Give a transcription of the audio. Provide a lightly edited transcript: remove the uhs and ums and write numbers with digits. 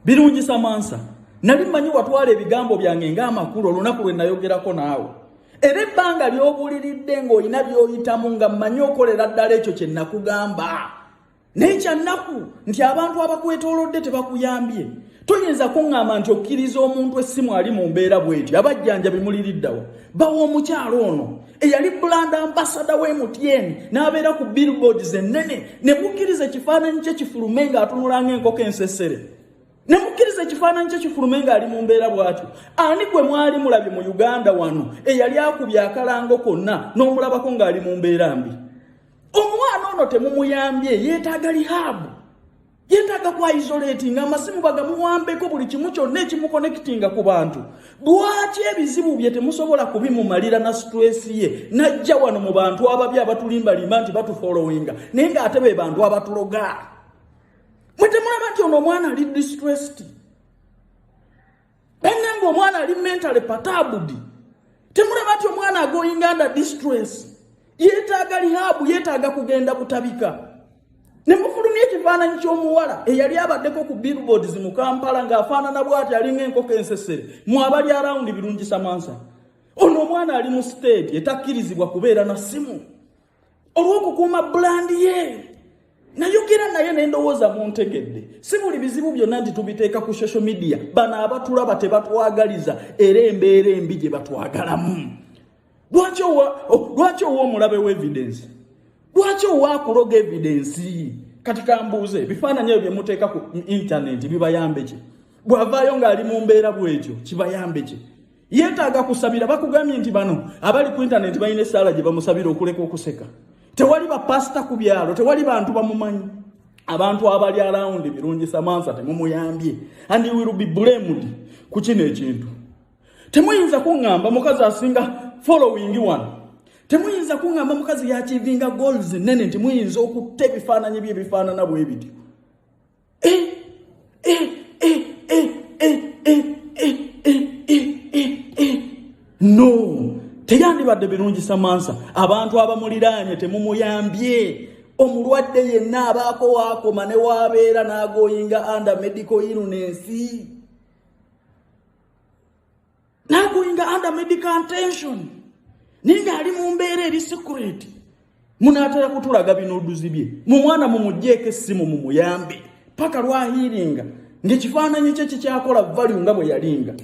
Birungi Samantha nali manyi watwala ebigambo byange ng'amakulu olunaku lwe nayogerako naawe. Era ebbanga ly'obuliridde ng'olina by'oyitamu nga mmanyi okolera ddala ekyo kye nakugamba. Naye kyannaku nti abantu abakwetoolodde tebakuyambye. Toyinza kuŋŋamba nti okkiriza omuntu essimu ali mu mbeera bw'etyo abajjanjabi muliriddawo. Bawa omukyalo ono eyali brand ambassador w'MTN n'abeera ku billboards ennene ne mukkiriza ekifaananyi kye kifulume ng'atunula ng'enkoko ensesere. Ne mukkiriza ekifaananyi kye kifulume ng'ali mu mbeera bw'atyo. Ani gwe mwali mulabye mu Uganda wano eyali akubye akalango konna n'omulabako ng'ali mu mbeera mbi? Omwana ono temumuyambye, yeetaaga rehab. Yetaaga kwa isolating amasimu bagamuwambeko buli kimu kyonna ekimuconnectinga ku bantu. Lwaki ebizibu bye temusobola kubimumalira na stress ye najja wano mu bantu ababi abatulimbalimba nti batufollowinga naye ng'ate be bantu abatuloga? Mwe temulaba nti ono omwana ali distressed? Bannange omwana ali mentally perturbed. Temulaba nti omwana agoyinga under distress? Yetaaga rehab, yetaaga kugenda kutabika. Ne mufulumye ekifaananyi ky'omuwala eyali abaddeko ku billboards mu Kampala ng'afaanana bw'ati alinga enkoko ensesere mu abali around Birungi Samantha. Ono omwana ali mu state etakkirizibwa kubeera na simu olw'okukuuma brand ye. Nayogera naye n'endowooza muntegedde. Si buli bizibu byonna nti tubiteeka ku social media. Bano abatulaba tebatwagaliza era embeera embi gye batwagalamu. Lwaki owa omulabe w'evidence? Lwaki owakuloga evidence? Kati kambuuze bifaananyi ebyo bye muteeka ku internet bibayambe ki? Bw'avaayo ng'ali mu mbeera bw'ekyo kibayambe ki? Yeetaaga kusabira. Bakugambye nti bano abali ku internet balina essaala gye bamusabira okuleka okuseka. Tewali bapasita ku byalo, tewali bantu bamumanyi. Abantu abali around Birungi Samantha temumuyambye. And you will be blamed ku kino ekintu. Temuyinza kuŋŋamba mukazi asinga following one. Temuyinza kuŋŋamba mukazi yachivinga goals nene nti muyinza okutta ebifaananyi bye bifaanana bwe bityo. No. Teyandibadde Birungi Samantha. Abantu abamuliraanye temumuyambye. Omulwadde yenna abaako waakoma ne waabeera n'agoyinga under medical illness. N'agoyinga under medical attention. Ninga ali mu mbeera eri secret. Munaatera kutulaga binuuduzi bye. Mu mwana mumugjeeko essimu mumuyambe. Paka lwahiringa. Ng'ekifaananyi kye kikyakola value nga bwe yalinga.